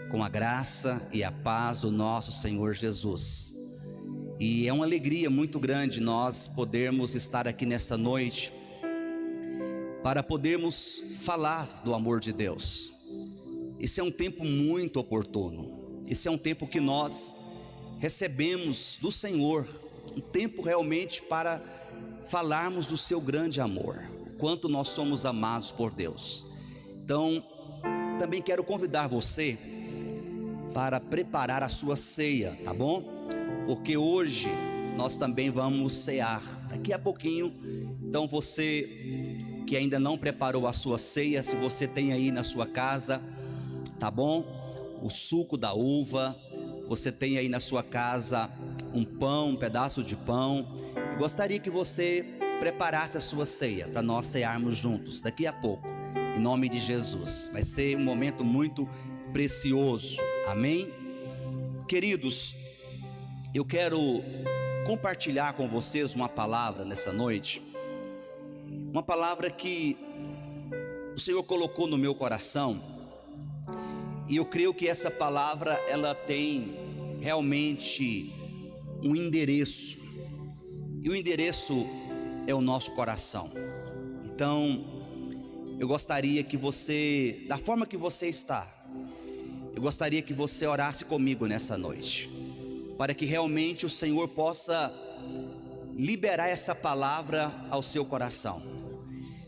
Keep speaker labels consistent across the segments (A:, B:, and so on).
A: com a graça e a paz do nosso Senhor Jesus. E é uma alegria muito grande nós podermos estar aqui nessa noite para podermos falar do amor de Deus. Esse é um tempo muito oportuno. Esse é um tempo que nós recebemos do Senhor, um tempo realmente para falarmos do seu grande amor, quanto nós somos amados por Deus. Então, também quero convidar você para preparar a sua ceia, tá bom? Porque hoje nós também vamos cear, daqui a pouquinho. Então você que ainda não preparou a sua ceia, se você tem aí na sua casa, tá bom? O suco da uva, você tem aí na sua casa um pão, um pedaço de pão. Eu gostaria que você preparasse a sua ceia para nós cearmos juntos daqui a pouco, em nome de Jesus. Vai ser um momento muito precioso, amém? Queridos, eu quero compartilhar com vocês uma palavra nessa noite, uma palavra que o Senhor colocou no meu coração, e eu creio que essa palavra ela tem realmente um endereço, e o endereço é o nosso coração. Então, eu gostaria que você, da forma que você está, eu gostaria que você orasse comigo nessa noite, para que realmente o Senhor possa liberar essa palavra ao seu coração.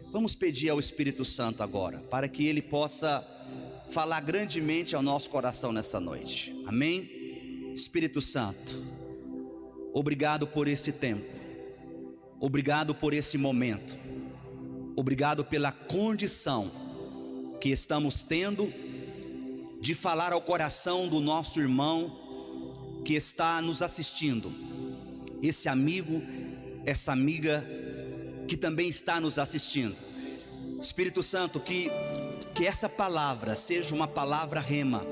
A: Vamos pedir ao Espírito Santo agora, para que Ele possa falar grandemente ao nosso coração nessa noite, amém? Espírito Santo, obrigado por esse tempo, obrigado por esse momento, obrigado pela condição que estamos tendo de falar ao coração do nosso irmão que está nos assistindo, esse amigo, essa amiga que também está nos assistindo. Espírito Santo, que essa palavra seja uma palavra rema,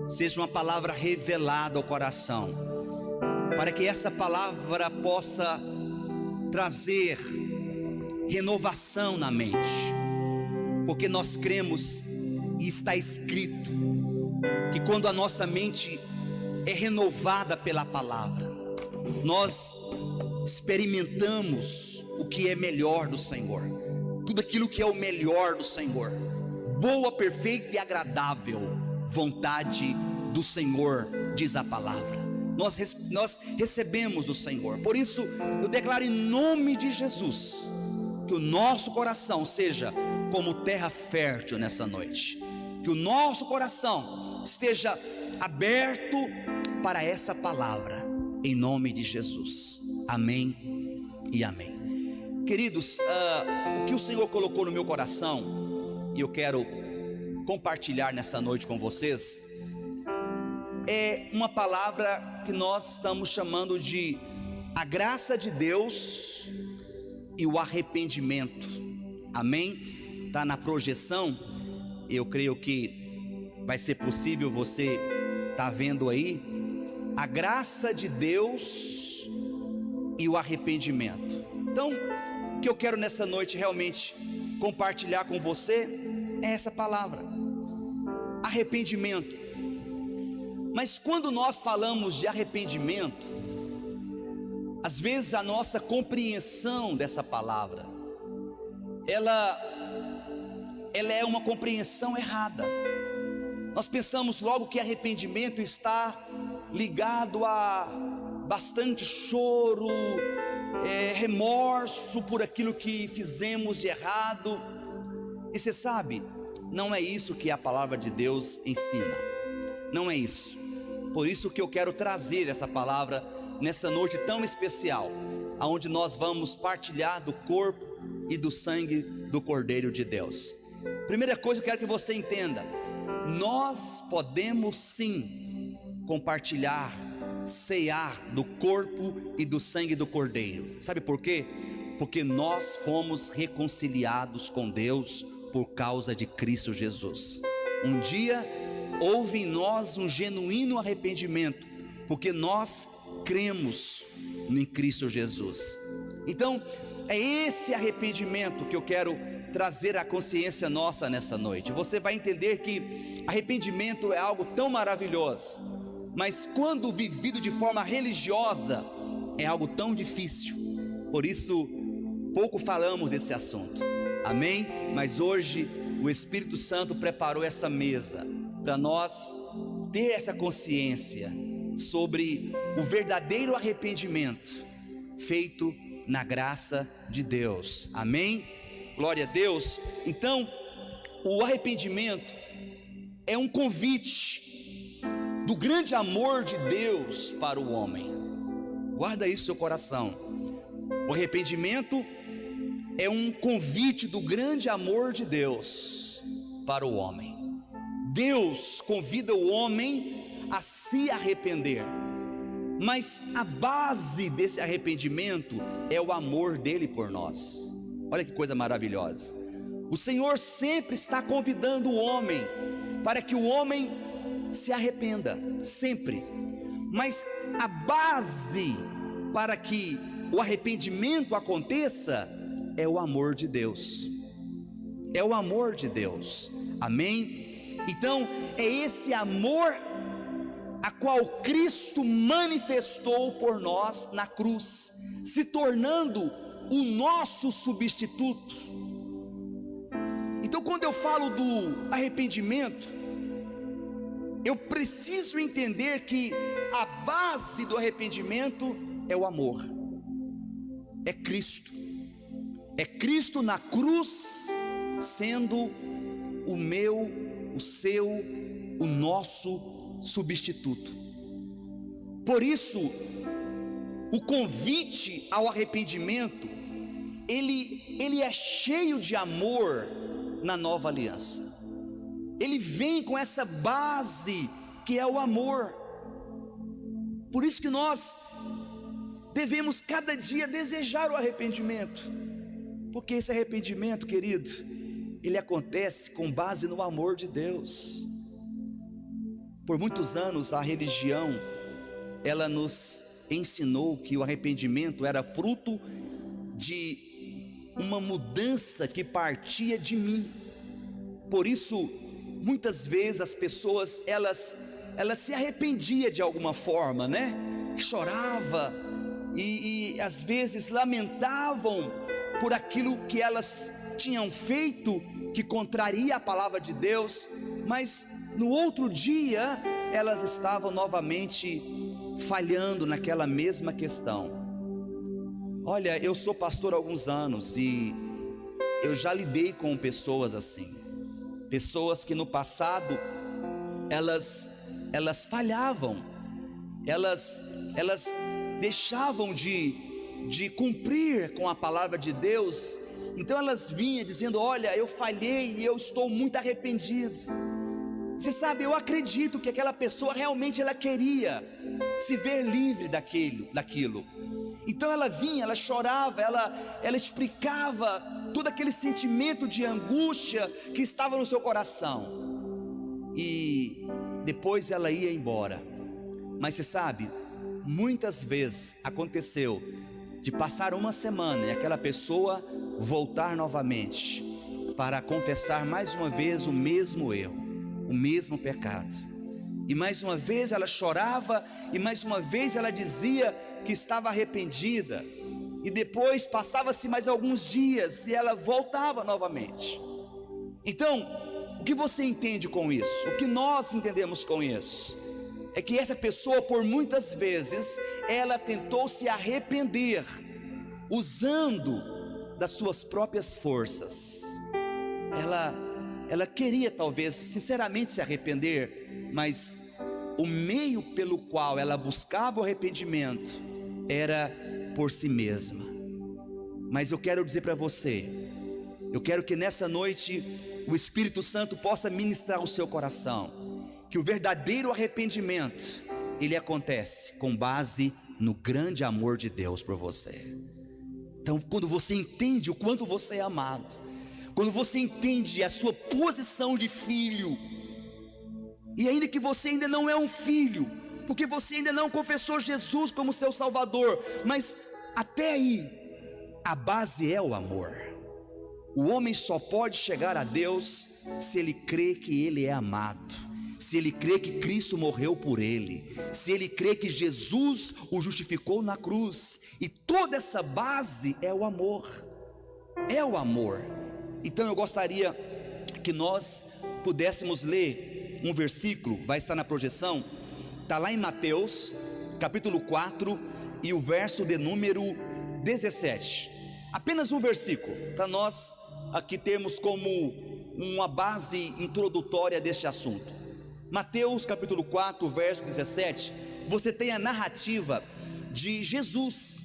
A: seja uma palavra revelada ao coração, para que essa palavra possa trazer renovação na mente, porque nós cremos e está escrito que quando a nossa mente é renovada pela palavra, nós experimentamos o que é melhor do Senhor, tudo aquilo que é o melhor do Senhor, boa, perfeita e agradável vontade do Senhor, diz a palavra. Nós recebemos do Senhor. Por isso eu declaro em nome de Jesus que o nosso coração seja como terra fértil nessa noite, que o nosso coração esteja aberto para essa palavra, em nome de Jesus, amém e amém. Queridos, o que o Senhor colocou no meu coração, e eu quero compartilhar nessa noite com vocês, é uma palavra que nós estamos chamando de a graça de Deus e o arrependimento, amém? Está na projeção, eu creio que vai ser possível você estar vendo aí, a graça de Deus e o arrependimento. Então, o que eu quero nessa noite realmente compartilhar com você é essa palavra, arrependimento. Mas quando nós falamos de arrependimento, às vezes a nossa compreensão dessa palavra, ela é uma compreensão errada. Nós pensamos logo que arrependimento está ligado a bastante choro, remorso por aquilo que fizemos de errado. E você sabe, não é isso que a palavra de Deus ensina, não é isso. Por isso que eu quero trazer essa palavra nessa noite tão especial, onde nós vamos partilhar do corpo e do sangue do Cordeiro de Deus. Primeira coisa que eu quero que você entenda: nós podemos sim compartilhar, cear do corpo e do sangue do Cordeiro. Sabe por quê? Porque nós fomos reconciliados com Deus por causa de Cristo Jesus. Um dia houve em nós um genuíno arrependimento, porque nós cremos em Cristo Jesus. Então é esse arrependimento que eu quero trazer a consciência nossa nessa noite. Você vai entender que arrependimento é algo tão maravilhoso, mas quando vivido de forma religiosa, é algo tão difícil. Por isso, pouco falamos desse assunto, amém? Mas hoje, o Espírito Santo preparou essa mesa para nós ter essa consciência sobre o verdadeiro arrependimento feito na graça de Deus, amém? Glória a Deus. Então, o arrependimento é um convite do grande amor de Deus para o homem. Guarda isso no seu coração. O arrependimento é um convite do grande amor de Deus para o homem. Deus convida o homem a se arrepender, mas a base desse arrependimento é o amor dele por nós. Olha que coisa maravilhosa. O Senhor sempre está convidando o homem para que o homem se arrependa, sempre. Mas a base para que o arrependimento aconteça é o amor de Deus. É o amor de Deus, amém? Então é esse amor a qual Cristo manifestou por nós na cruz, se tornando o nosso substituto. Então, quando eu falo do arrependimento, eu preciso entender que a base do arrependimento é o amor, é Cristo na cruz, sendo o meu, o seu, o nosso substituto. Por isso, o convite ao arrependimento, ele é cheio de amor na nova aliança. Ele vem com essa base que é o amor. Por isso que nós devemos cada dia desejar o arrependimento, porque esse arrependimento, querido, ele acontece com base no amor de Deus. Por muitos anos a religião, ela nos ensinou que o arrependimento era fruto de uma mudança que partia de mim. Por isso, muitas vezes as pessoas, elas se arrependiam de alguma forma, né? Chorava e às vezes lamentavam por aquilo que elas tinham feito, que contraria a palavra de Deus, mas no outro dia elas estavam novamente falhando naquela mesma questão. Olha, eu sou pastor há alguns anos e eu já lidei com pessoas assim, pessoas que no passado elas falhavam, elas deixavam de cumprir com a palavra de Deus. Então elas vinham dizendo: olha, eu falhei e eu estou muito arrependido. Você sabe, eu acredito que aquela pessoa realmente ela queria se ver livre daquilo. Então ela vinha, ela chorava, ela explicava todo aquele sentimento de angústia que estava no seu coração, e depois ela ia embora. Mas você sabe, muitas vezes aconteceu de passar uma semana e aquela pessoa voltar novamente para confessar mais uma vez o mesmo erro, o mesmo pecado, e mais uma vez ela chorava, e mais uma vez ela dizia que estava arrependida, e depois passava-se mais alguns dias e ela voltava novamente. Então, o que você entende com isso? O que nós entendemos com isso? É que essa pessoa, por muitas vezes, ela tentou se arrepender usando das suas próprias forças. Ela queria talvez sinceramente se arrepender, mas o meio pelo qual ela buscava o arrependimento era por si mesma. Mas eu quero dizer para você, eu quero que nessa noite o Espírito Santo possa ministrar o seu coração, que o verdadeiro arrependimento, ele acontece com base no grande amor de Deus por você. Então, quando você entende o quanto você é amado, quando você entende a sua posição de filho, e ainda que você ainda não é um filho, porque você ainda não confessou Jesus como seu Salvador, mas até aí, a base é o amor. O homem só pode chegar a Deus se ele crê que ele é amado, se ele crê que Cristo morreu por ele, se ele crê que Jesus o justificou na cruz. E toda essa base é o amor. É o amor. Então eu gostaria que nós pudéssemos ler um versículo, vai estar na projeção, está lá em Mateus, capítulo 4, e o verso de número 17. Apenas um versículo, para nós aqui termos como uma base introdutória deste assunto. Mateus capítulo 4, verso 17, você tem a narrativa de Jesus.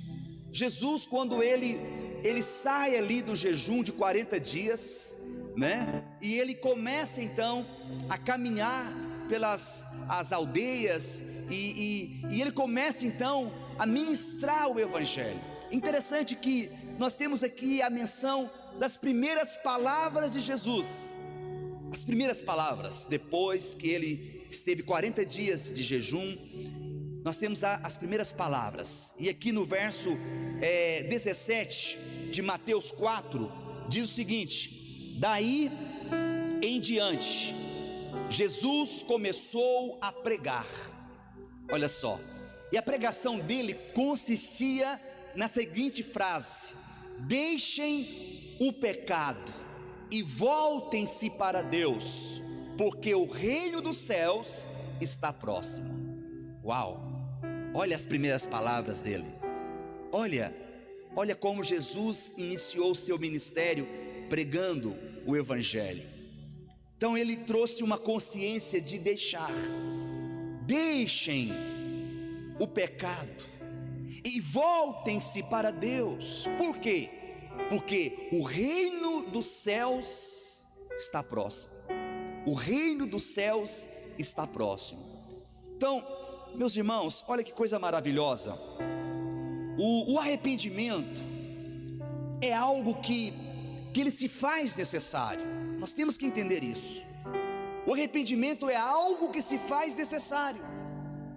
A: Jesus, quando ele sai ali do jejum de 40 dias, né? E ele começa então a caminhar pelas as aldeias, e ele começa então a ministrar o evangelho. Interessante que nós temos aqui a menção das primeiras palavras de Jesus. As primeiras palavras, depois que ele esteve 40 dias de jejum, nós temos as primeiras palavras. E aqui no verso 17 de Mateus 4, diz o seguinte: daí em diante, Jesus começou a pregar. Olha só, e a pregação dele consistia na seguinte frase: deixem o pecado e voltem-se para Deus, porque o reino dos céus está próximo. Uau! Olha as primeiras palavras dele. Olha como Jesus iniciou o seu ministério pregando o evangelho. Então ele trouxe uma consciência de deixem o pecado e voltem-se para Deus. Por quê? Porque o reino dos céus está próximo. O reino dos céus está próximo. Então, meus irmãos, olha que coisa maravilhosa. O arrependimento é algo que ele se faz necessário. Nós temos que entender isso. O arrependimento é algo que se faz necessário.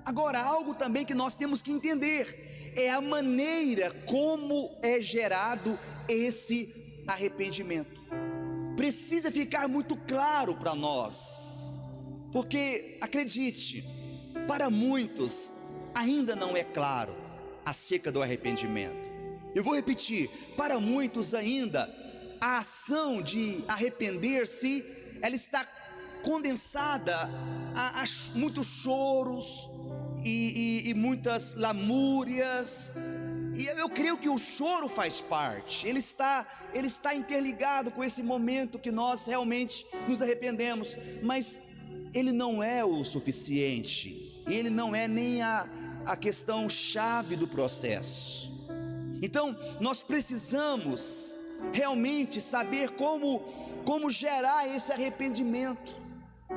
A: Agora, algo também que nós temos que entender é a maneira como é gerado esse arrependimento. Precisa ficar muito claro para nós, porque acredite, para muitos ainda não é claro acerca do arrependimento. Eu vou repetir, para muitos ainda a ação de arrepender-se, ela está condensada a muitos choros e muitas lamúrias. E eu creio que o choro faz parte, ele está interligado com esse momento que nós realmente nos arrependemos, mas ele não é o suficiente, ele não é nem a questão chave do processo. Então nós precisamos realmente saber como gerar esse arrependimento,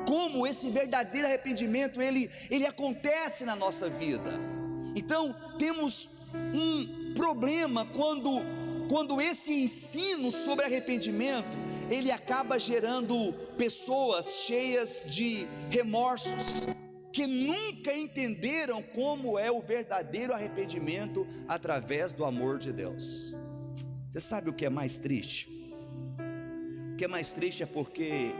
A: como esse verdadeiro arrependimento ele acontece na nossa vida. Então temos um problema quando esse ensino sobre arrependimento ele acaba gerando pessoas cheias de remorsos, que nunca entenderam como é o verdadeiro arrependimento através do amor de Deus. Você sabe o que é mais triste? O que é mais triste é porque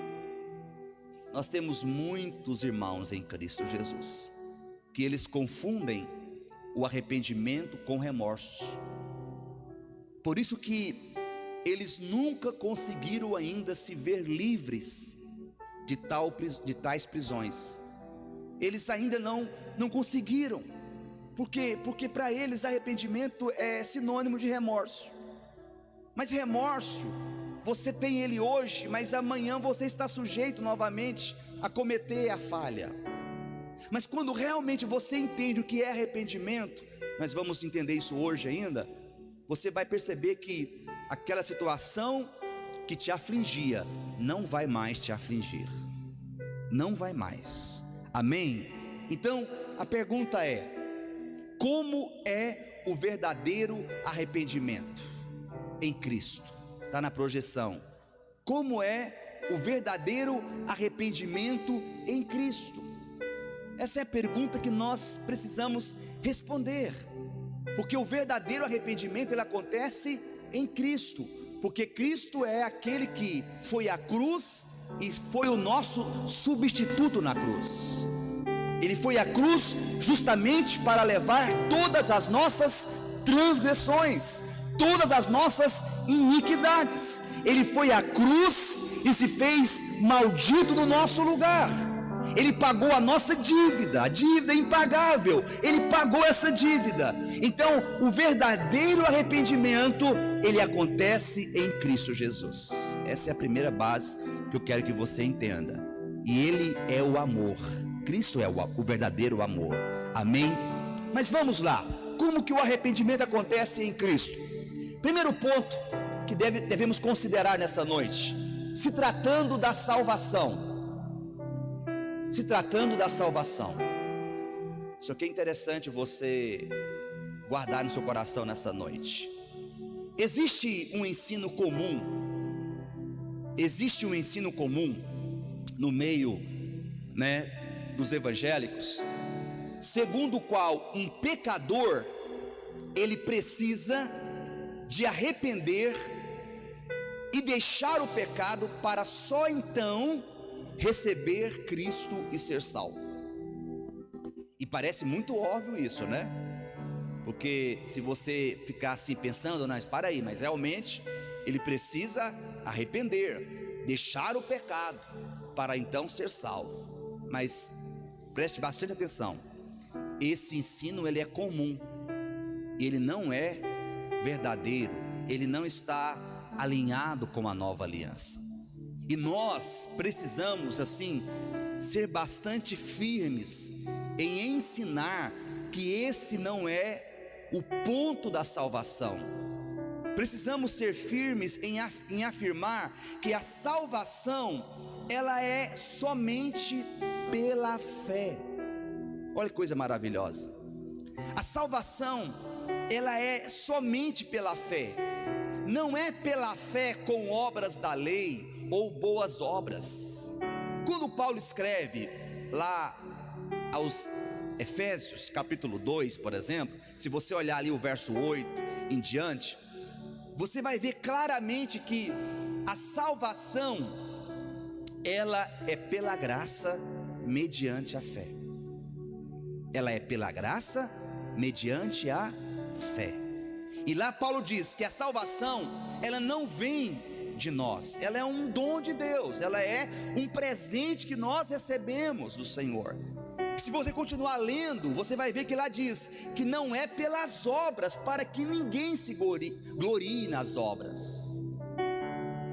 A: nós temos muitos irmãos em Cristo Jesus que eles confundem o arrependimento com remorsos. Por isso que eles nunca conseguiram ainda se ver livres de tais prisões. Eles ainda não conseguiram, porque para eles arrependimento é sinônimo de remorso. Mas remorso, você tem ele hoje, mas amanhã você está sujeito novamente a cometer a falha. Mas quando realmente você entende o que é arrependimento, nós vamos entender isso hoje ainda, você vai perceber que aquela situação que te afligia não vai mais te afligir, não vai mais. Amém? Então a pergunta é: como é o verdadeiro arrependimento em Cristo? Está na projeção. Como é o verdadeiro arrependimento em Cristo? Essa é a pergunta que nós precisamos responder, porque o verdadeiro arrependimento ele acontece em Cristo. porque Cristo é aquele que foi à cruz e foi o nosso substituto na cruz. Ele foi à cruz justamente para levar todas as nossas transgressões, todas as nossas iniquidades. Ele foi à cruz e se fez maldito no nosso lugar. Ele pagou a nossa dívida, a dívida impagável. Ele pagou essa dívida. Então, o verdadeiro arrependimento, ele acontece em Cristo Jesus. Essa é a primeira base que eu quero que você entenda. E ele é o amor. Cristo é o verdadeiro amor. Amém? Mas vamos lá. Como que o arrependimento acontece em Cristo? Primeiro ponto que devemos considerar nessa noite, se tratando da salvação. Se tratando da salvação. Isso aqui é interessante você guardar no seu coração nessa noite. Existe um ensino comum. Existe um ensino comum no meio, dos evangélicos, segundo o qual um pecador ele precisa de arrepender e deixar o pecado para só então receber Cristo e ser salvo. E parece muito óbvio isso, né? Porque se você ficar assim pensando, mas para aí, mas realmente ele precisa arrepender, deixar o pecado para então ser salvo. Mas preste bastante atenção. Esse ensino ele é comum. Ele não é verdadeiro. Ele não está alinhado com a nova aliança. E nós precisamos assim ser bastante firmes em ensinar que esse não é o ponto da salvação. Precisamos ser firmes em afirmar que a salvação ela é somente pela fé. Olha que coisa maravilhosa. A salvação ela é somente pela fé. Não é pela fé com obras da lei ou boas obras. Quando Paulo escreve lá aos Efésios capítulo 2, por exemplo, se você olhar ali o verso 8 em diante, você vai ver claramente que a salvação ela é pela graça mediante a fé. Ela é pela graça mediante a fé. E lá Paulo diz que a salvação ela não vem de nós, ela é um dom de Deus, ela é um presente que nós recebemos do Senhor. Se você continuar lendo, você vai ver que lá diz que não é pelas obras, para que ninguém se glorie nas obras.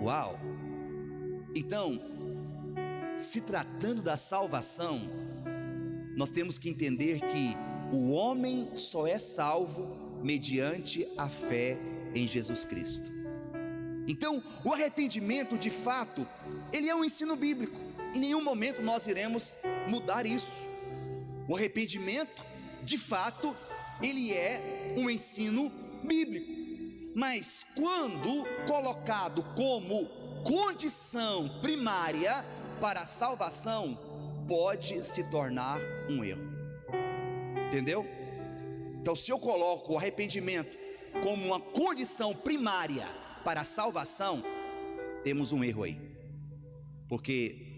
A: Uau! Então, se tratando da salvação, nós temos que entender que o homem só é salvo mediante a fé em Jesus Cristo. Então, o arrependimento, de fato, ele é um ensino bíblico. Em nenhum momento nós iremos mudar isso. O arrependimento, de fato, ele é um ensino bíblico. Mas quando colocado como condição primária para a salvação, pode se tornar um erro. Entendeu? Então, se eu coloco o arrependimento como uma condição primária para a salvação, temos um erro aí. Porque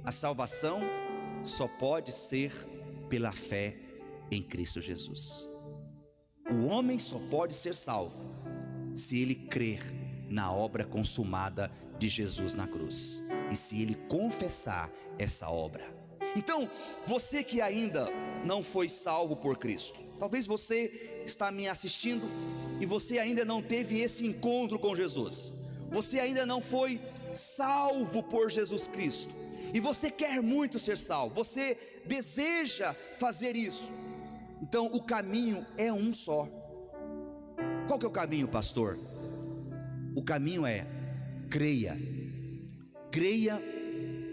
A: a salvação só pode ser pela fé em Cristo Jesus. O homem só pode ser salvo se ele crer na obra consumada de Jesus na cruz e se ele confessar essa obra. Então, você que ainda não foi salvo por Cristo, talvez você está me assistindo e você ainda não teve esse encontro com Jesus, você ainda não foi salvo por Jesus Cristo, e você quer muito ser salvo, você deseja fazer isso. Então o caminho é um só. Qual que é o caminho, pastor? O caminho é: creia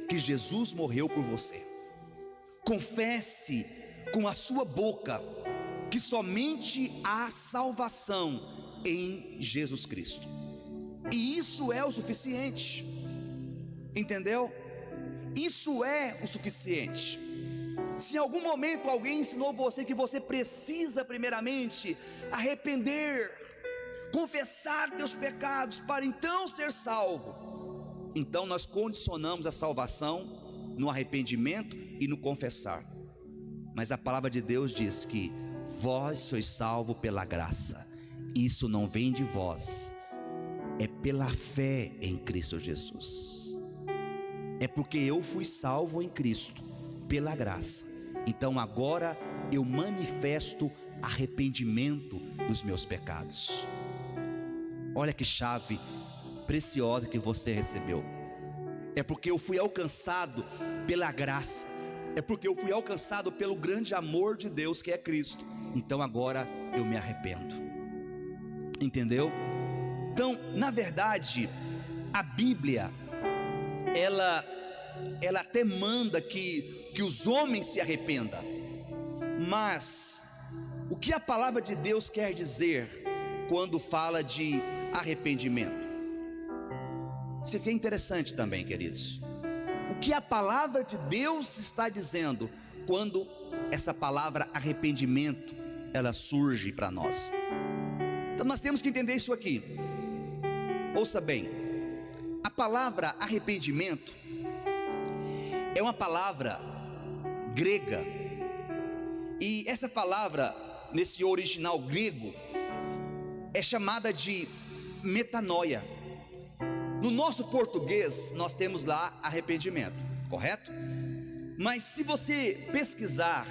A: que Jesus morreu por você, confesse com a sua boca que somente há salvação em Jesus Cristo, e isso é o suficiente. Entendeu? Isso é o suficiente. Se em algum momento alguém ensinou você que você precisa primeiramente arrepender, confessar teus pecados para então ser salvo. Então nós condicionamos a salvação no arrependimento e no confessar. Mas a palavra de Deus diz que vós sois salvo pela graça. Isso não vem de vós, é pela fé em Cristo Jesus. É porque eu fui salvo em Cristo, pela graça. Então agora eu manifesto arrependimento dos meus pecados. Olha que chave preciosa que você recebeu. É porque eu fui alcançado pela graça. É porque eu fui alcançado pelo grande amor de Deus que é Cristo. Então agora eu me arrependo. Entendeu? Então, na verdade, a Bíblia, ela até manda que os homens se arrependam. Mas o que a palavra de Deus quer dizer quando fala de arrependimento? Isso aqui é interessante também, queridos. O que a palavra de Deus está dizendo quando essa palavra arrependimento ela surge para nós? Então nós temos que entender isso aqui. Ouça bem, a palavra arrependimento é uma palavra grega, e essa palavra nesse original grego é chamada de metanoia. No nosso português nós temos lá arrependimento, correto? Mas se você pesquisar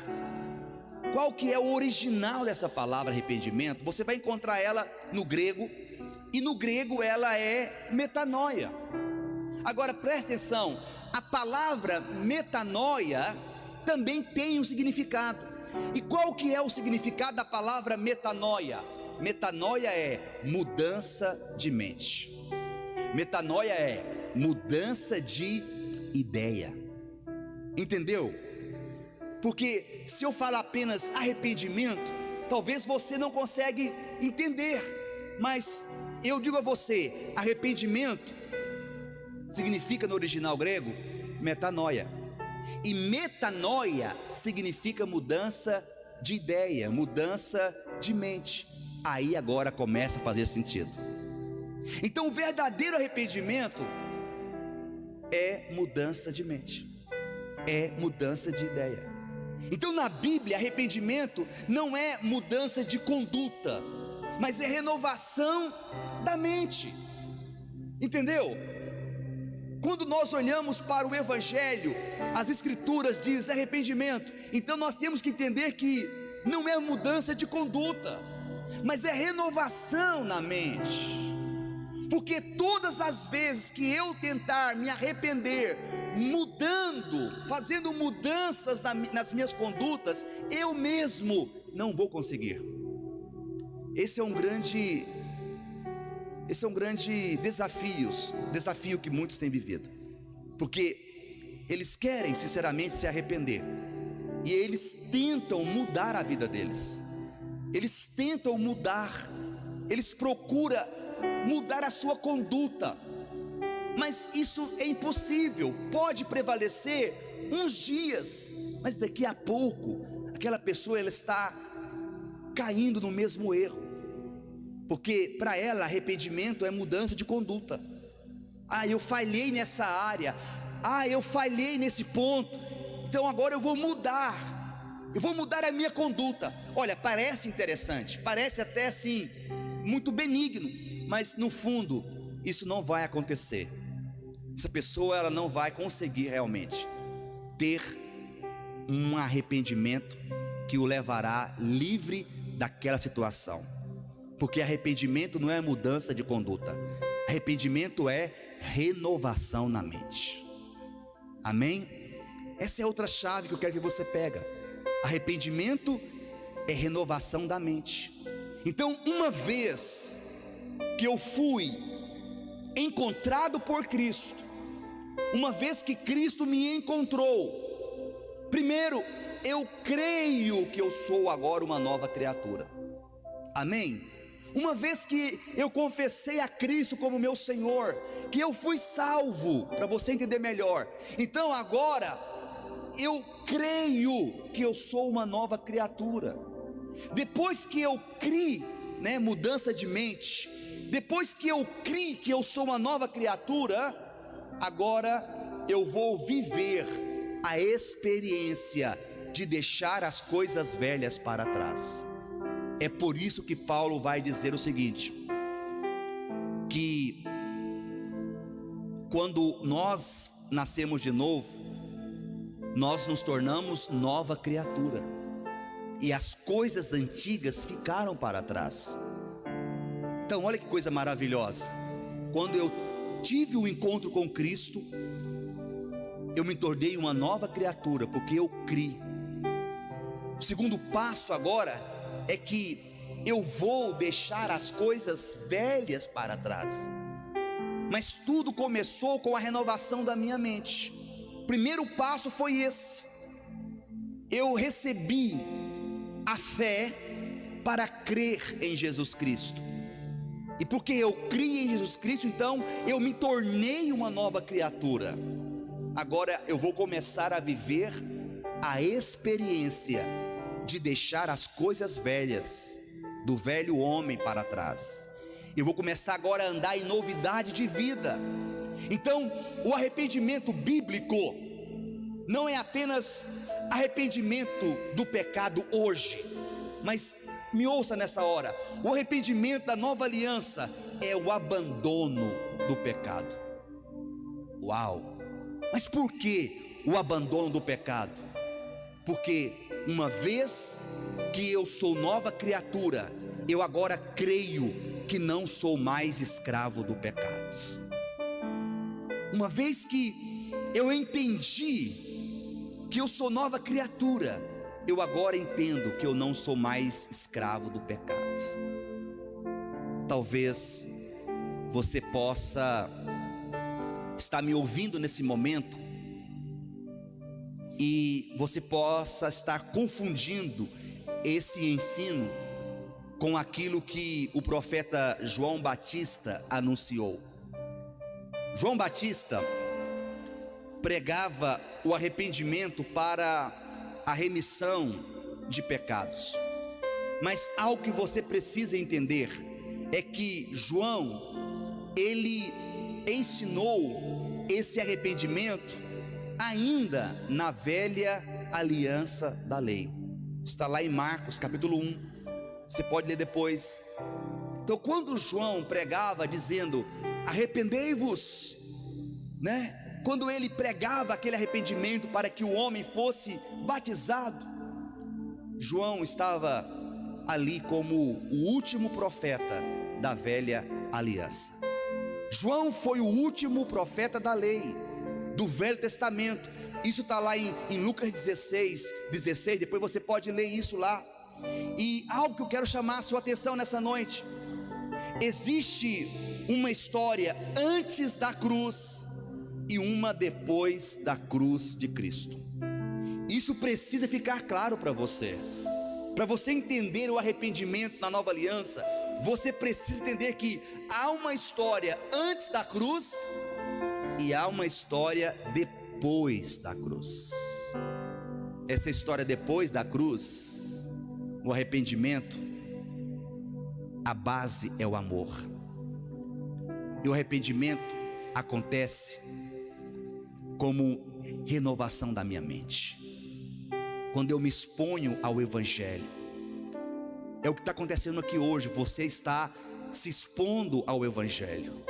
A: qual que é o original dessa palavra arrependimento, você vai encontrar ela no grego, e no grego ela é metanoia. Agora presta atenção, a palavra metanoia também tem um significado. E qual que é o significado da palavra metanoia? Metanoia é mudança de mente. Metanoia é mudança de ideia. Entendeu? Porque se eu falar apenas arrependimento, talvez você não consegue entender. Mas eu digo a você, arrependimento significa no original grego metanoia. E metanoia significa mudança de ideia, mudança de mente. Aí agora começa a fazer sentido. Então o verdadeiro arrependimento é mudança de mente, é mudança de ideia. Então na Bíblia arrependimento não é mudança de conduta, mas é renovação da mente. Entendeu? Quando nós olhamos para o Evangelho, as Escrituras dizem arrependimento. Então nós temos que entender que não é mudança de conduta, mas é renovação na mente. Porque todas as vezes que eu tentar me arrepender, mudando, fazendo mudanças nas minhas condutas, eu mesmo não vou conseguir. Esse é um grande desafio que muitos têm vivido, porque eles querem sinceramente se arrepender, e eles tentam mudar a vida deles, eles tentam mudar, eles procuram mudar a sua conduta, mas isso é impossível. Pode prevalecer uns dias, mas daqui a pouco aquela pessoa ela está caindo no mesmo erro, porque para ela arrependimento é mudança de conduta. Eu falhei nessa área, eu falhei nesse ponto, então agora eu vou mudar a minha conduta. Olha, parece interessante, parece até assim muito benigno, mas no fundo isso não vai acontecer. Essa pessoa ela não vai conseguir realmente ter um arrependimento que o levará livre daquela situação, porque arrependimento não é mudança de conduta, arrependimento é renovação na mente. Amém? Essa é outra chave que eu quero que você pega. Arrependimento é renovação da mente. Então, uma vez que eu fui encontrado por Cristo, uma vez que Cristo me encontrou, primeiro, eu creio que eu sou agora uma nova criatura. Amém? Uma vez que eu confessei a Cristo como meu Senhor, que eu fui salvo, para você entender melhor, então agora eu creio que eu sou uma nova criatura. Depois que eu criei, mudança de mente. Depois que eu criei que eu sou uma nova criatura, agora eu vou viver a experiência de deixar as coisas velhas para trás. É por isso que Paulo vai dizer o seguinte, que quando nós nascemos de novo, nós nos tornamos nova criatura, e as coisas antigas ficaram para trás. Então olha que coisa maravilhosa, quando eu tive um encontro com Cristo, eu me tornei uma nova criatura, porque eu criei. O segundo passo agora é que eu vou deixar as coisas velhas para trás. Mas tudo começou com a renovação da minha mente. O primeiro passo foi esse. Eu recebi a fé para crer em Jesus Cristo. E porque eu criei em Jesus Cristo, então eu me tornei uma nova criatura. Agora eu vou começar a viver a experiência de deixar as coisas velhas do velho homem para trás. Eu vou começar agora a andar em novidade de vida. Então o arrependimento bíblico não é apenas arrependimento do pecado hoje, mas me ouça nessa hora, o arrependimento da nova aliança é o abandono do pecado. Uau! Mas por que o abandono do pecado? Porque uma vez que eu sou nova criatura, eu agora creio que não sou mais escravo do pecado. Uma vez que eu entendi que eu sou nova criatura, eu agora entendo que eu não sou mais escravo do pecado. Talvez você possa estar me ouvindo nesse momento e você possa estar confundindo esse ensino com aquilo que o profeta João Batista anunciou. João Batista pregava o arrependimento para a remissão de pecados. Mas algo que você precisa entender é que João, ele ensinou esse arrependimento ainda na velha aliança da lei. Está lá em Marcos capítulo 1, você pode ler depois. Então quando João pregava dizendo arrependei-vos, quando ele pregava aquele arrependimento para que o homem fosse batizado, João estava ali como o último profeta da velha aliança. João foi o último profeta da lei, do Velho Testamento. Isso está lá em Lucas 16, depois você pode ler isso lá. E algo que eu quero chamar a sua atenção nessa noite: existe uma história antes da cruz e uma depois da cruz de Cristo. Isso precisa ficar claro para você. Para você entender o arrependimento na nova aliança, você precisa entender que há uma história antes da cruz e há uma história depois da cruz. Essa história depois da cruz, o arrependimento, a base é o amor. E o arrependimento acontece como renovação da minha mente. Quando eu me exponho ao Evangelho, é o que está acontecendo aqui hoje. Você está se expondo ao Evangelho,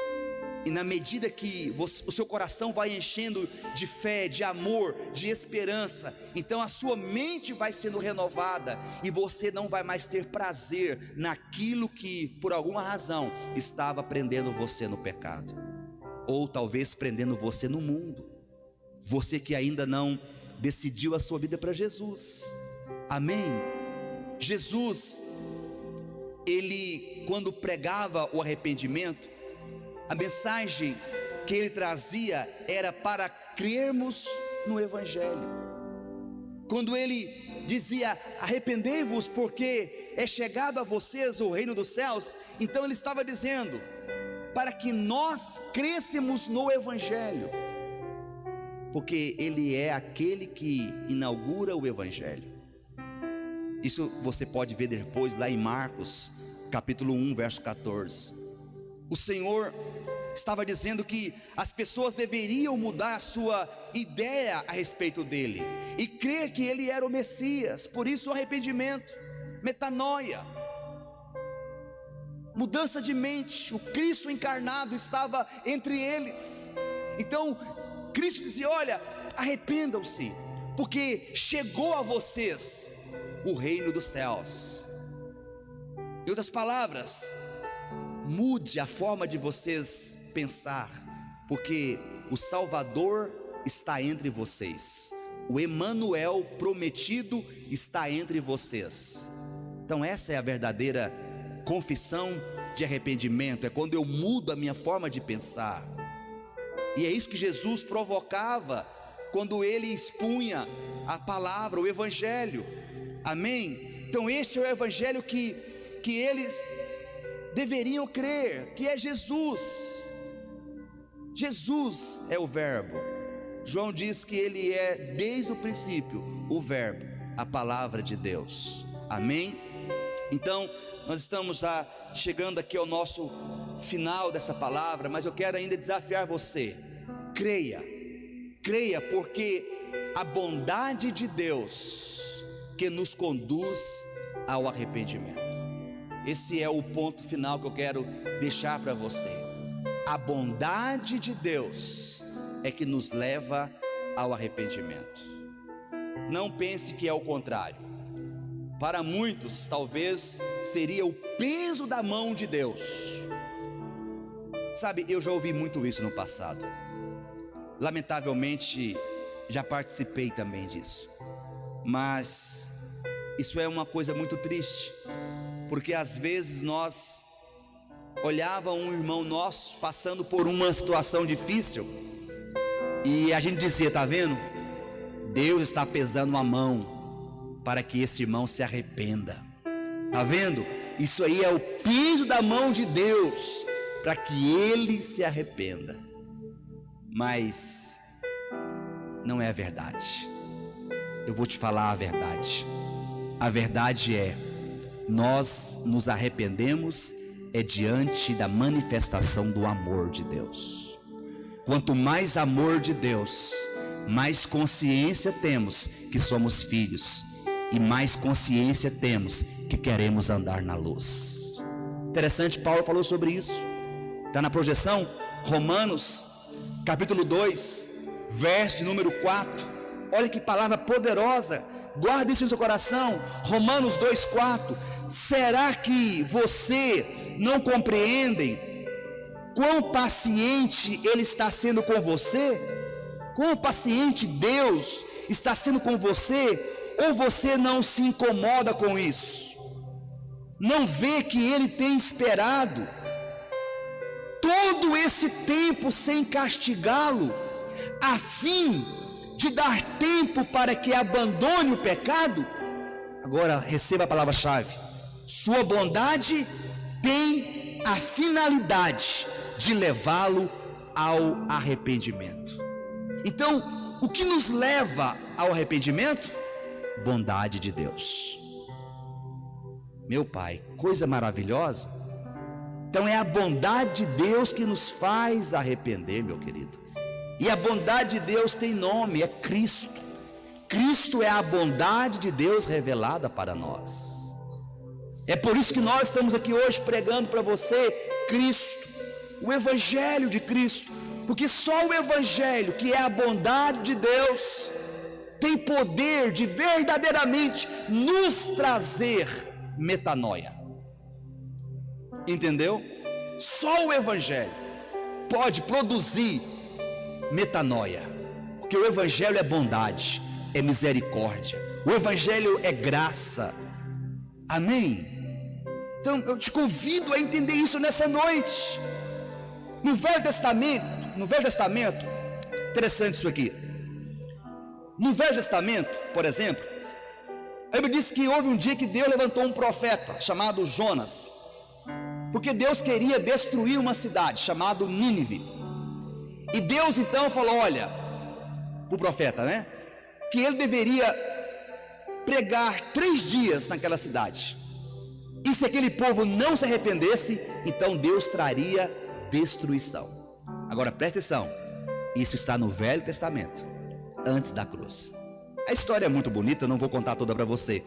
A: e na medida que o seu coração vai enchendo de fé, de amor, de esperança, então a sua mente vai sendo renovada, e você não vai mais ter prazer naquilo que por alguma razão estava prendendo você no pecado, ou talvez prendendo você no mundo. Você que ainda não decidiu a sua vida para Jesus. Amém? Jesus, ele, quando pregava o arrependimento, a mensagem que ele trazia era para crermos no Evangelho. Quando ele dizia arrependei-vos porque é chegado a vocês o reino dos céus, então ele estava dizendo para que nós crêssemos no Evangelho, porque ele é aquele que inaugura o Evangelho. Isso você pode ver depois lá em Marcos capítulo 1, verso 14. O Senhor estava dizendo que as pessoas deveriam mudar a sua ideia a respeito dele e crer que ele era o Messias. Por isso o arrependimento, metanoia, mudança de mente. O Cristo encarnado estava entre eles. Então Cristo dizia: olha, arrependam-se, porque chegou a vocês o reino dos céus. Em outras palavras, mude a forma de vocês pensar, porque o Salvador está entre vocês, o Emanuel prometido está entre vocês. Então essa é a verdadeira confissão de arrependimento, é quando eu mudo a minha forma de pensar. E é isso que Jesus provocava quando ele expunha a palavra, o Evangelho. Amém? Então esse é o Evangelho que eles deveriam crer, que é Jesus. Jesus é o Verbo. João diz que ele é desde o princípio o Verbo, a palavra de Deus. Amém? Então nós estamos já chegando aqui ao nosso final dessa palavra, mas eu quero ainda desafiar você: creia, porque a bondade de Deus que nos conduz ao arrependimento. Esse é o ponto final que eu quero deixar para você. A bondade de Deus é que nos leva ao arrependimento. Não pense que é o contrário. Para muitos, talvez seria o peso da mão de Deus. Sabe, eu já ouvi muito isso no passado. Lamentavelmente, já participei também disso. Mas isso é uma coisa muito triste, porque às vezes nós olhava um irmão nosso passando por uma situação difícil e a gente dizia: tá vendo? Deus está pesando a mão para que esse irmão se arrependa. Tá vendo? Isso aí é o peso da mão de Deus para que ele se arrependa. Mas não é a verdade. Eu vou te falar a verdade. A verdade é: nós nos arrependemos diante da manifestação do amor de Deus. Quanto mais amor de Deus, mais consciência temos que somos filhos, e mais consciência temos que queremos andar na luz. Interessante, Paulo falou sobre isso. Está na projeção? Romanos capítulo 2, verso de número 4. Olha que palavra poderosa. Guarde isso no seu coração. Romanos 2,4. Será que você não compreende quão paciente Ele está sendo com você? Quão paciente Deus está sendo com você? Ou você não se incomoda com isso? Não vê que Ele tem esperado todo esse tempo sem castigá-lo, a fim de dar tempo para que abandone o pecado? Agora receba a palavra-chave: sua bondade tem a finalidade de levá-lo ao arrependimento. Então, o que nos leva ao arrependimento? Bondade de Deus. Meu Pai, coisa maravilhosa. Então é a bondade de Deus que nos faz arrepender, meu querido. E a bondade de Deus tem nome, é Cristo. Cristo é a bondade de Deus revelada para nós. É por isso que nós estamos aqui hoje pregando para você Cristo, o Evangelho de Cristo. Porque só o Evangelho, que é a bondade de Deus, tem poder de verdadeiramente nos trazer metanoia. Entendeu? Só o Evangelho pode produzir metanoia, porque o Evangelho é bondade, é misericórdia, o Evangelho é graça. Amém? Então eu te convido a entender isso nessa noite. No Velho Testamento, interessante isso aqui. No Velho Testamento, por exemplo, a Bíblia diz que houve um dia que Deus levantou um profeta chamado Jonas, porque Deus queria destruir uma cidade chamada Nínive. E Deus então falou, olha, para o profeta, né, que ele deveria pregar 3 dias naquela cidade. E se aquele povo não se arrependesse, então Deus traria destruição. Agora presta atenção, isso está no Velho Testamento, antes da cruz. A história é muito bonita, não vou contar toda para você,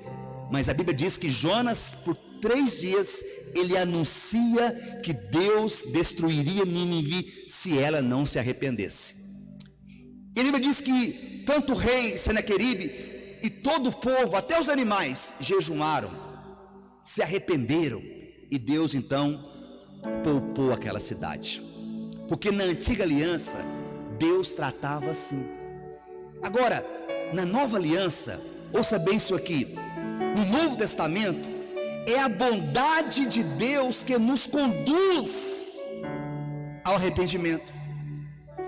A: mas a Bíblia diz que Jonas, por 3 dias, ele anuncia que Deus destruiria Nínive se ela não se arrependesse. E a Bíblia diz que tanto o rei Senaqueribe e todo o povo, até os animais, jejuaram, se arrependeram, e Deus então poupou aquela cidade, porque na antiga aliança Deus tratava assim. Agora, na nova aliança, ouça bem isso aqui, no Novo Testamento, é a bondade de Deus que nos conduz ao arrependimento.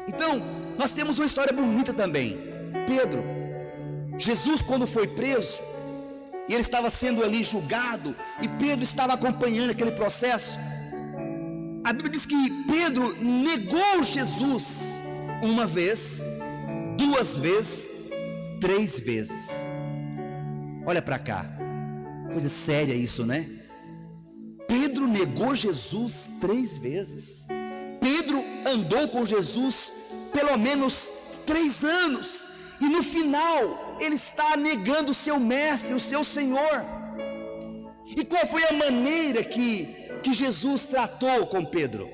A: Então, nós temos uma história bonita também. Pedro, Jesus quando foi preso, e ele estava sendo ali julgado, e Pedro estava acompanhando aquele processo, a Bíblia diz que Pedro negou Jesus 1 vez, 2 vezes, 3 vezes. Olha para cá, coisa séria isso, né? Pedro negou Jesus 3 vezes. Pedro andou com Jesus pelo menos 3 anos, e no final ele está negando o seu mestre, o seu Senhor. E qual foi a maneira que Jesus tratou com Pedro?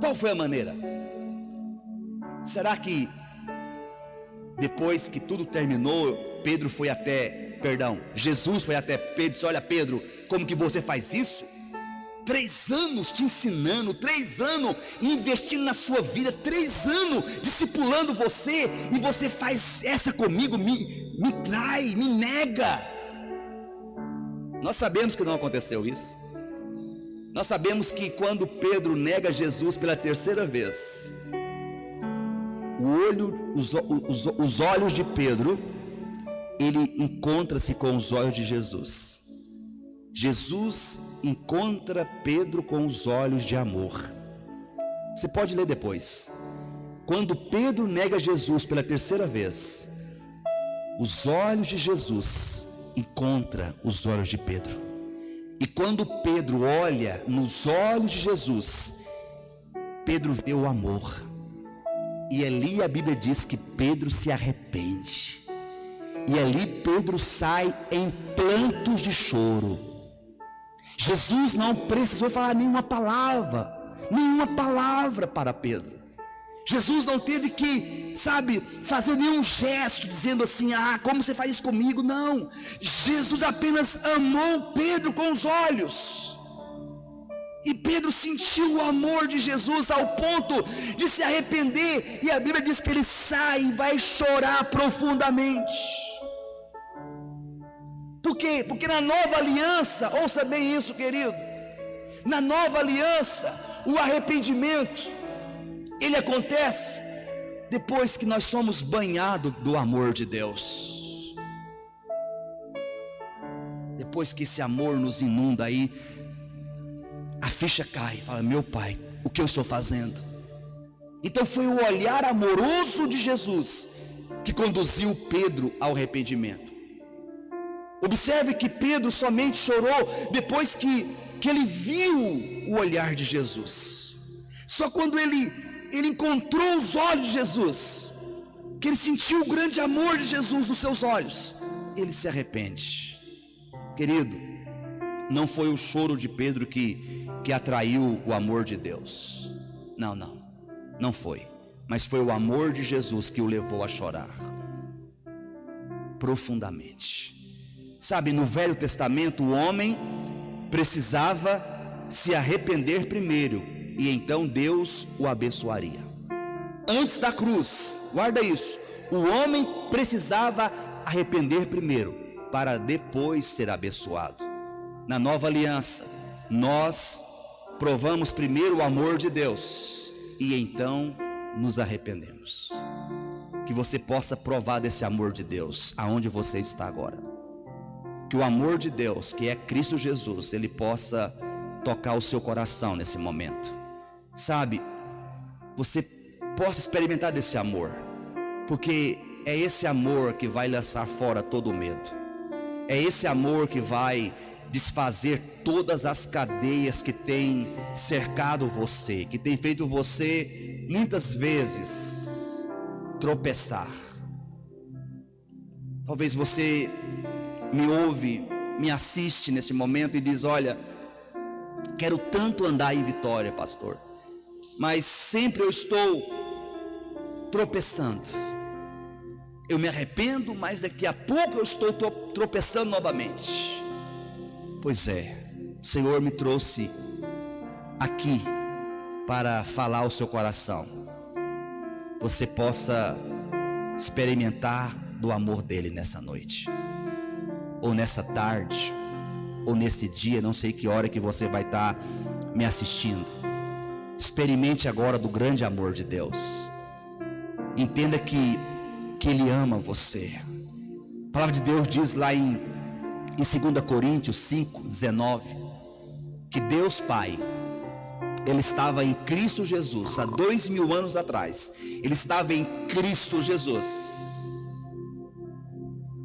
A: Qual foi a maneira? Será que depois que tudo terminou, Jesus foi até Pedro e disse: olha Pedro, como que você faz isso? 3 anos te ensinando, 3 anos investindo na sua vida, 3 anos discipulando você, e você faz essa comigo, me trai, me nega. Nós sabemos que não aconteceu isso. Nós sabemos que quando Pedro nega Jesus pela 3ª vez, os olhos de Pedro, ele encontra-se com os olhos de Jesus. Jesus encontra Pedro com os olhos de amor. Você pode ler depois. Quando Pedro nega Jesus pela 3ª vez, os olhos de Jesus encontram os olhos de Pedro. E quando Pedro olha nos olhos de Jesus, Pedro vê o amor. E ali a Bíblia diz que Pedro se arrepende. E ali Pedro sai em prantos de choro. Jesus não precisou falar nenhuma palavra para Pedro. Jesus não teve que, fazer nenhum gesto dizendo assim: como você faz isso comigo? Não, Jesus apenas amou Pedro com os olhos. E Pedro sentiu o amor de Jesus ao ponto de se arrepender. E a Bíblia diz que ele sai e vai chorar profundamente. Por quê? Porque na nova aliança, ouça bem isso, querido, na nova aliança, o arrependimento, ele acontece depois que nós somos banhados do amor de Deus. Depois que esse amor nos inunda aí, a ficha cai, fala: meu Pai, o que eu estou fazendo? Então foi o olhar amoroso de Jesus que conduziu Pedro ao arrependimento. Observe que Pedro somente chorou depois que ele viu o olhar de Jesus. Só quando ele encontrou os olhos de Jesus, que ele sentiu o grande amor de Jesus nos seus olhos, ele se arrepende. Querido, não foi o choro de Pedro que atraiu o amor de Deus. Não foi. Mas foi o amor de Jesus que o levou a chorar profundamente. No Velho Testamento, o homem precisava se arrepender primeiro, e então Deus o abençoaria. Antes da cruz, guarda isso, o homem precisava arrepender primeiro, para depois ser abençoado. Na nova aliança, nós provamos primeiro o amor de Deus, e então nos arrependemos. Que você possa provar desse amor de Deus aonde você está agora. Que o amor de Deus, que é Cristo Jesus, ele possa tocar o seu coração nesse momento. Você possa experimentar desse amor, porque é esse amor que vai lançar fora todo o medo. É esse amor que vai desfazer todas as cadeias que têm cercado você, que tem feito você muitas vezes tropeçar. Talvez você me ouve, me assiste nesse momento e diz: olha, quero tanto andar em vitória, pastor, mas sempre eu estou tropeçando. Eu me arrependo, mas daqui a pouco eu estou tropeçando novamente. Pois é, o Senhor me trouxe aqui para falar ao seu coração. Você possa experimentar do amor dele nessa noite, ou nessa tarde, ou nesse dia, não sei que hora que você vai estar me assistindo. Experimente agora do grande amor de Deus. Entenda que Ele ama você. A palavra de Deus diz lá em 2 Coríntios 5:19, que Deus Pai, Ele estava em Cristo Jesus, há 2000 anos atrás, Ele estava em Cristo Jesus,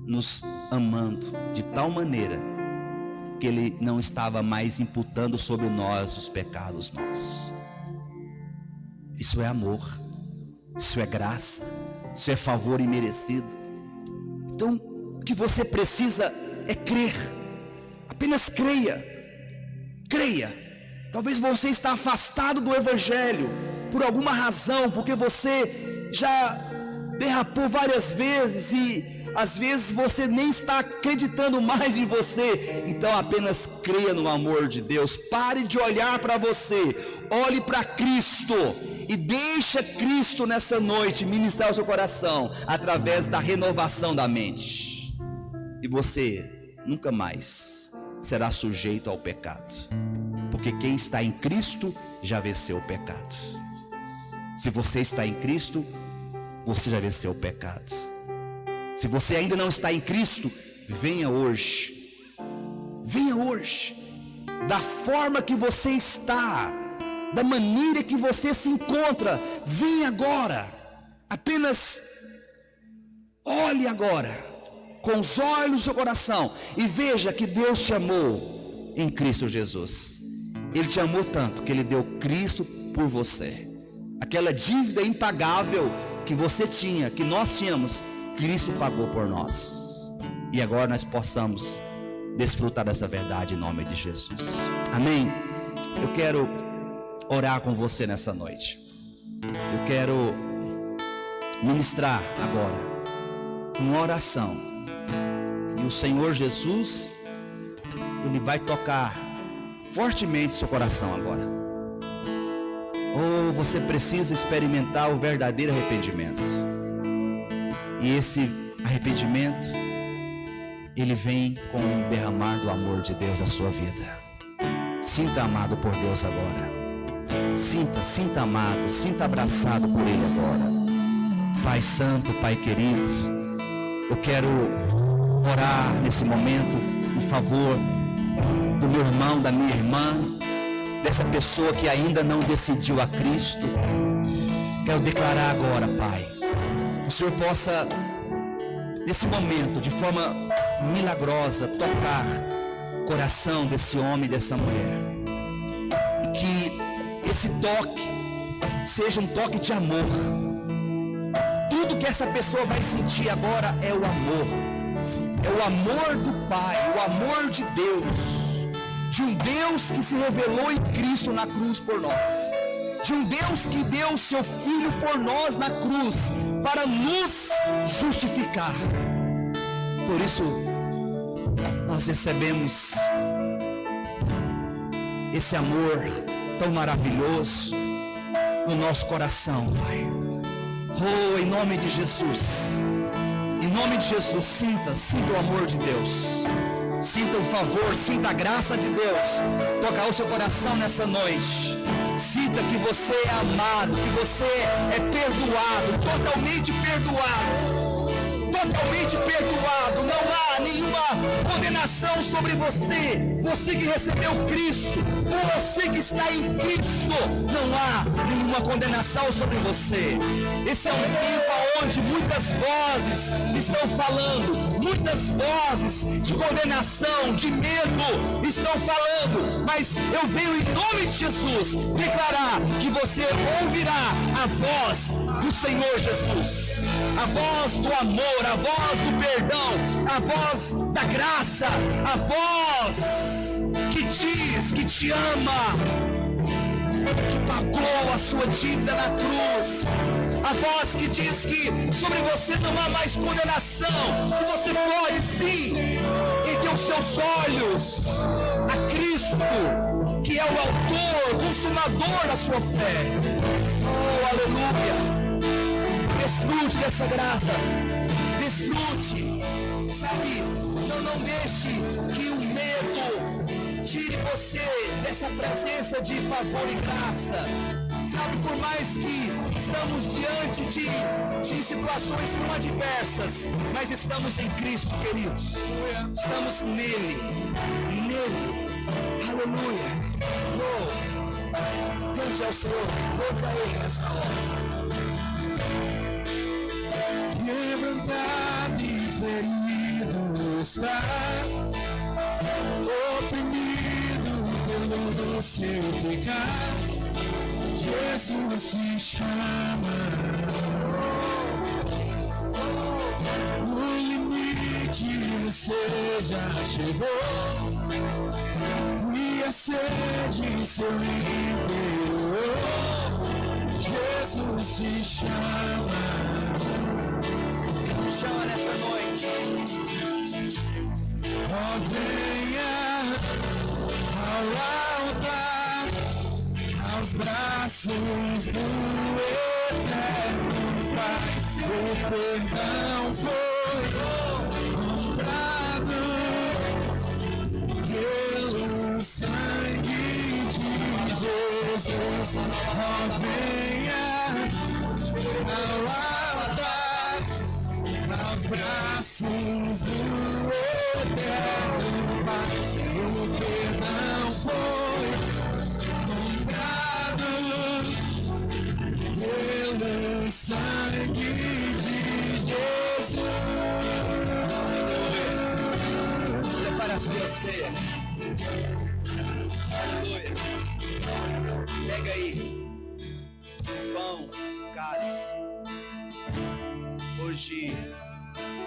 A: nos amando de tal maneira, que Ele não estava mais imputando sobre nós os pecados nossos. Isso é amor, isso é graça, isso é favor imerecido. Então, o que você precisa é crer. Apenas creia. Creia. Talvez você está afastado do Evangelho por alguma razão, porque você já derrapou várias vezes e às vezes você nem está acreditando mais em você. Então apenas creia no amor de Deus. Pare de olhar para você, olhe para Cristo e deixa Cristo nessa noite ministrar o seu coração através da renovação da mente. E você nunca mais será sujeito ao pecado, porque quem está em Cristo já venceu o pecado. Se você está em Cristo, você já venceu o pecado. Se você ainda não está em Cristo, venha hoje. Venha hoje, da forma que você está, da maneira que você se encontra. Venha agora. Apenas olhe agora com os olhos do seu coração e veja que Deus te amou em Cristo Jesus. Ele te amou tanto que Ele deu Cristo por você. Aquela dívida impagável que você tinha, que nós tínhamos, Cristo pagou por nós. E agora nós possamos desfrutar dessa verdade em nome de Jesus. Amém? Eu quero orar com você nessa noite. Eu quero ministrar agora uma oração. E o Senhor Jesus, Ele vai tocar fortemente seu coração agora. Ou você precisa experimentar o verdadeiro arrependimento. E esse arrependimento, ele vem com o derramar do amor de Deus na sua vida. Sinta amado por Deus agora. Sinta amado, sinta abraçado por Ele agora. Pai Santo, Pai querido, eu quero orar nesse momento em favor do meu irmão, da minha irmã, dessa pessoa que ainda não decidiu a Cristo. Quero declarar agora, Pai, que o Senhor possa, nesse momento, de forma milagrosa, tocar o coração desse homem e dessa mulher. E que esse toque seja um toque de amor. Tudo que essa pessoa vai sentir agora é o amor. É o amor do Pai, o amor de Deus. De um Deus que se revelou em Cristo na cruz por nós. De um Deus que deu o seu Filho por nós na cruz, para nos justificar. Por isso, nós recebemos esse amor tão maravilhoso no nosso coração, Pai. Oh, em nome de Jesus. Em nome de Jesus, sinta o amor de Deus. Sinta o favor, sinta a graça de Deus tocar o seu coração nessa noite. Sinta que você é amado, que você é perdoado, totalmente perdoado. Totalmente perdoado. Não há há nenhuma condenação sobre você. Você que recebeu Cristo, você que está em Cristo, não há nenhuma condenação sobre você. Esse é um tempo onde muitas vozes estão falando, muitas vozes de condenação, de medo estão falando, mas eu venho em nome de Jesus declarar que você ouvirá a voz do Senhor Jesus, a voz do amor, a voz do perdão, a voz da graça, a voz que diz que te ama, que pagou a sua dívida na cruz, a voz que diz que sobre você não há mais condenação, que você pode sim erguer os seus olhos a Cristo, que é o autor, consumador da sua fé. Oh, aleluia! Desfrute dessa graça, desfrute, sabe? Não deixe que o medo tire você dessa presença de favor e graça. Sabe, por mais que estamos diante de situações tão adversas, mas estamos em Cristo, queridos. Estamos nele. Aleluia. Oh, cante ao Senhor, louva a Ele nessa hora.
B: Quebrantado e ferido está, oprimido pelo seu pecado, Jesus te chama. O limite você já chegou, e a sede seu imperou, Jesus te chama.
A: Chama nessa noite.
B: Oh, venha ao altar, aos braços do eterno Pai. O perdão foi comprado pelo sangue de Jesus. Oh, venha ao altar, aos braços do eterno Pai. O perdão foi comprado pelo sangue de Jesus.
A: Prepare a sua ceia. Aleluia. Pega aí pão, cálice. Hoje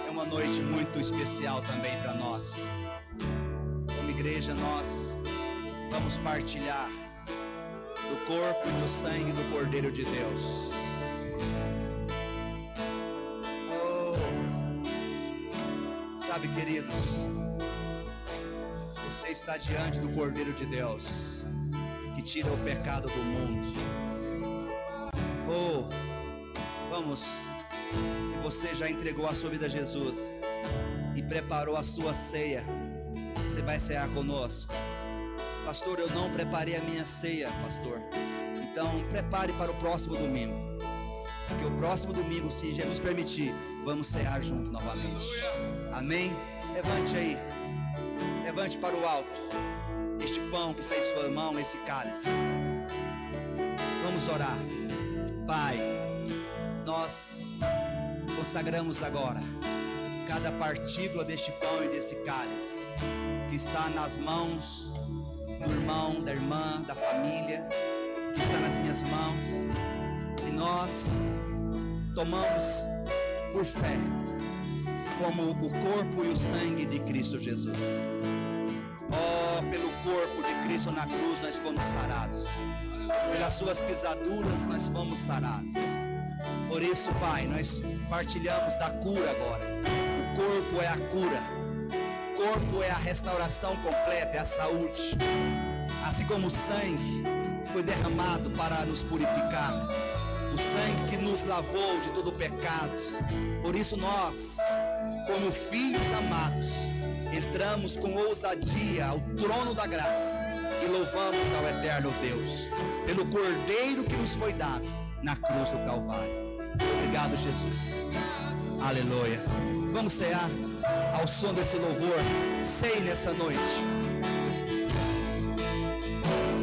A: é uma noite muito especial também para nós. Como igreja, nós vamos partilhar do corpo e do sangue do Cordeiro de Deus. Oh, sabe, queridos, você está diante do Cordeiro de Deus, que tira o pecado do mundo. Oh, vamos. Se você já entregou a sua vida a Jesus e preparou a sua ceia, você vai cear conosco. Pastor, eu não preparei a minha ceia, pastor. Então prepare para o próximo domingo, porque o próximo domingo, se Jesus permitir, vamos cear junto novamente. Amém? Levante aí, levante para o alto este pão que está em sua mão, esse cálice. Vamos orar. Pai, nós consagramos agora cada partícula deste pão e desse cálice que está nas mãos do irmão, da irmã, da família, que está nas minhas mãos, e nós tomamos por fé como o corpo e o sangue de Cristo Jesus. Oh, pelo corpo de Cristo na cruz nós fomos sarados, pelas suas pisaduras nós fomos sarados. Por isso, Pai, nós partilhamos da cura agora. O corpo é a cura, o corpo é a restauração completa, é a saúde. Assim como o sangue foi derramado para nos purificar, o sangue que nos lavou de todo o pecado. Por isso nós, como filhos amados, entramos com ousadia ao trono da graça e louvamos ao eterno Deus pelo Cordeiro que nos foi dado na cruz do Calvário. Obrigado, Jesus. Aleluia. Vamos cear. ao som desse louvor. Sei nessa noite.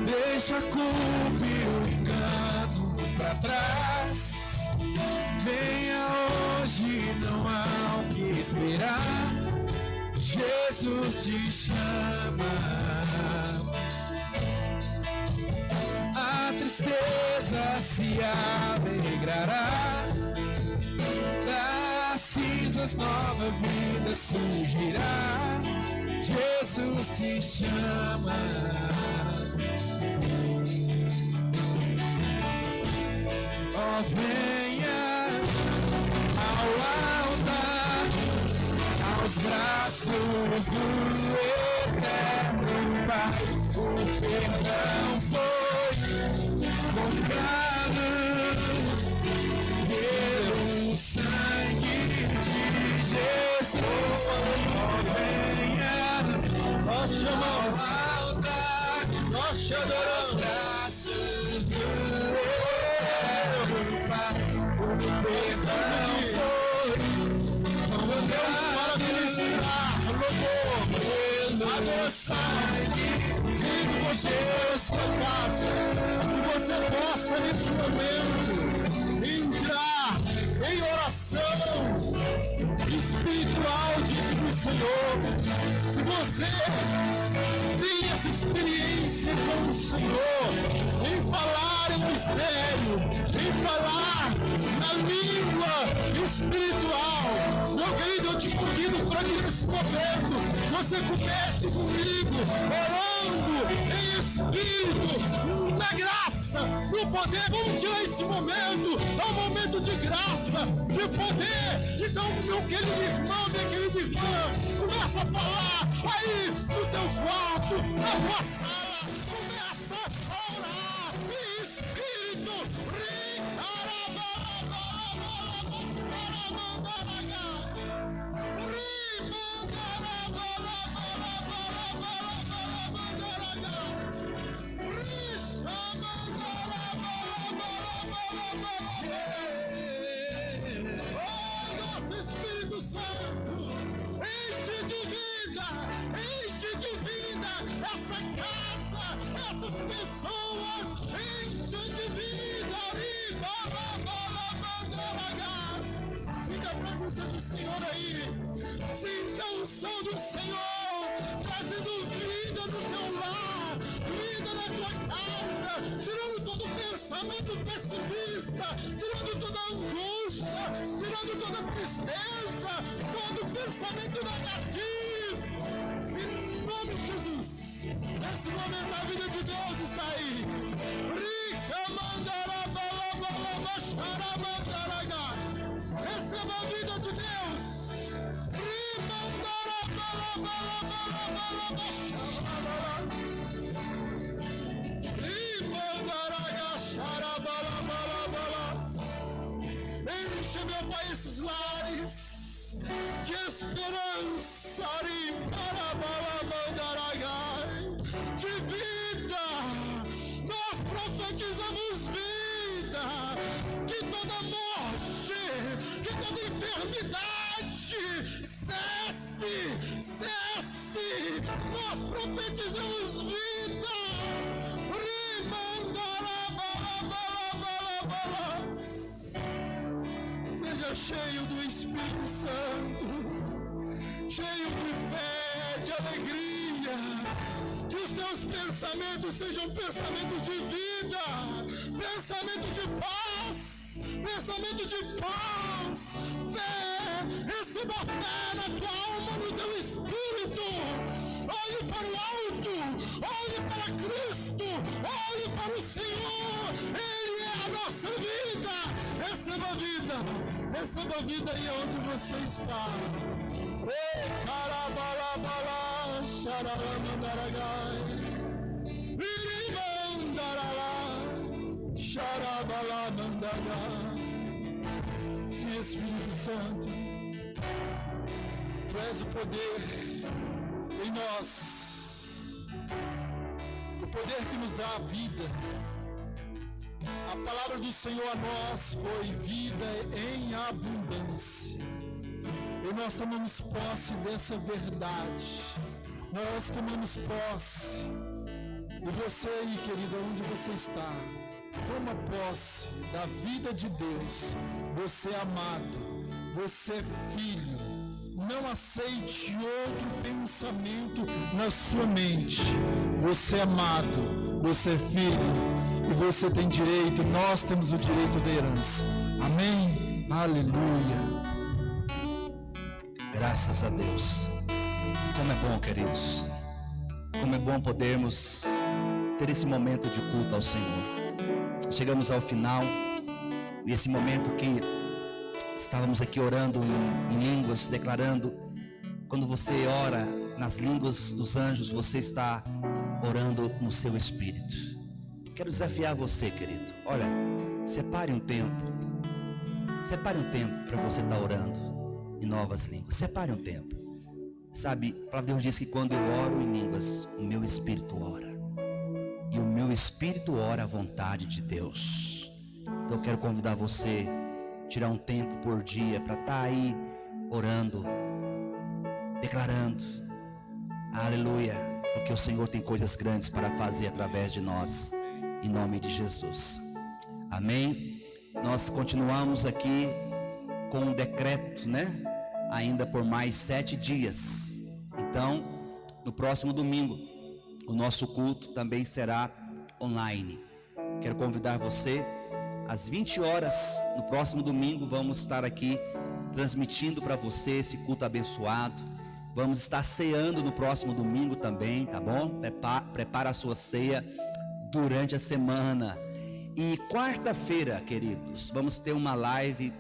B: Deixa a culpa e o engano pra trás. Venha hoje, não há o que esperar. Jesus te chama. A tristeza se alegrará. Das cinzas nova vida surgirá. Jesus te chama. Oh, venha ao altar, aos braços do eterno Pai. O perdão foi comprado pelo sangue de Jesus. Oh, venha, nós chamamos ao altar, nós te adoramos. Aos braços do eterno Pai. O perdão foi comprado para felicitar, louvor, adoçar. Você na sua casa, que você possa nesse momento entrar em oração espiritual diante do Senhor. Se você tem essa experiência com o Senhor, em falar em mistério, em falar na língua espiritual, meu querido, eu te convido para que nesse momento você comece comigo orando em espírito, na graça, no poder. Vamos tirar esse momento, é um momento de graça, de poder. Então, meu querido irmão, minha querida irmã, começa a falar aí no teu quarto, na tua sala, começa a orar em espírito. Essa casa, essas pessoas, enche de vida. Sinta a presença do Senhor aí. Sinta o som do Senhor trazendo vida no teu lar, vida na tua casa, tirando todo pensamento pessimista, tirando toda angústia, tirando toda tristeza, todo pensamento negativo. Em nome de Jesus. Nesse momento a vida de Deus está aí. Receba a vida de Deus. Enche, meu Pai, esses lares de esperança, de vida. Nós profetizamos vida, que toda morte, que toda enfermidade cesse. Nós profetizamos vida. Seja cheio do Espírito Santo, cheio de fé, de alegria, que os teus pensamentos sejam pensamentos de vida, pensamento de paz, fé. Receba fé na tua alma, no teu espírito. Olhe para o alto, olhe para Cristo, olhe para o Senhor. Ele é a nossa vida. Receba vida aí onde você está. Sim, Espírito Santo, Tu és o poder em nós, o poder que nos dá a vida. A palavra do Senhor a nós foi vida em abundância. E nós tomamos posse dessa verdade. Nós tomamos posse. E você aí, querido, onde você está, toma posse da vida de Deus. Você é amado, você é filho. Não aceite outro pensamento na sua mente. Você é amado, você é filho, e você tem direito, nós temos o direito da herança. Amém? Aleluia.
A: Graças a Deus. Como é bom, queridos. Como é bom podermos ter esse momento de culto ao Senhor. Chegamos ao final, e esse momento que estávamos aqui orando em línguas, declarando. Quando você ora nas línguas dos anjos, você está orando no seu espírito. Quero desafiar você, querido. Olha, separe um tempo para você estar orando em novas línguas. Separe um tempo. Sabe, a palavra de Deus diz que quando eu oro em línguas, o meu espírito ora. E o meu espírito ora a vontade de Deus. Então eu quero convidar você a tirar um tempo por dia para estar aí orando, declarando. Aleluia. Porque o Senhor tem coisas grandes para fazer através de nós. Em nome de Jesus. Amém. Nós continuamos aqui com um decreto, né? Ainda por mais 7 dias. Então, no próximo domingo, o nosso culto também será online. Quero convidar você, às 20 horas, no próximo domingo, vamos estar aqui transmitindo para você esse culto abençoado. Vamos estar ceando no próximo domingo também, tá bom? Prepara a sua ceia durante a semana. E quarta-feira, queridos, vamos ter uma live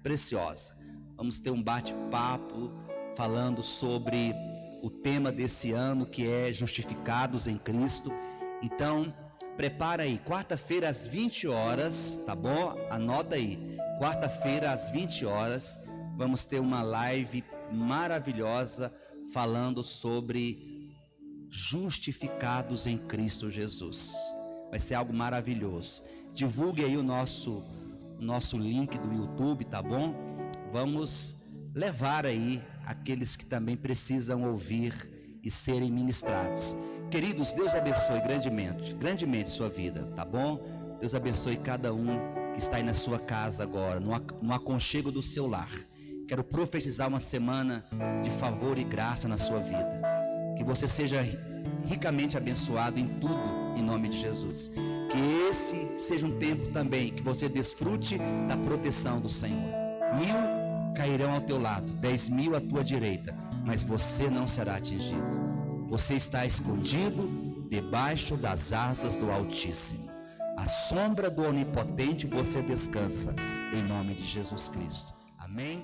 A: preciosa. Vamos ter um bate-papo falando sobre o tema desse ano, que é Justificados em Cristo. Então, prepara aí, quarta-feira às 20 horas, tá bom? Anota aí, quarta-feira às 20 horas, vamos ter uma live maravilhosa falando sobre Justificados em Cristo Jesus. Vai ser algo maravilhoso. Divulgue aí o nosso link do YouTube, tá bom? Vamos levar aí aqueles que também precisam ouvir e serem ministrados. Queridos, Deus abençoe grandemente sua vida, tá bom? Deus abençoe cada um que está aí na sua casa agora, no aconchego do seu lar. Quero profetizar uma semana de favor e graça na sua vida. Que você seja ricamente abençoado em tudo, em nome de Jesus. Que esse seja um tempo também que você desfrute da proteção do Senhor. 1000 cairão ao teu lado, 10.000 à tua direita, mas você não será atingido. Você está escondido debaixo das asas do Altíssimo. À sombra do Onipotente você descansa, em nome de Jesus Cristo. Amém?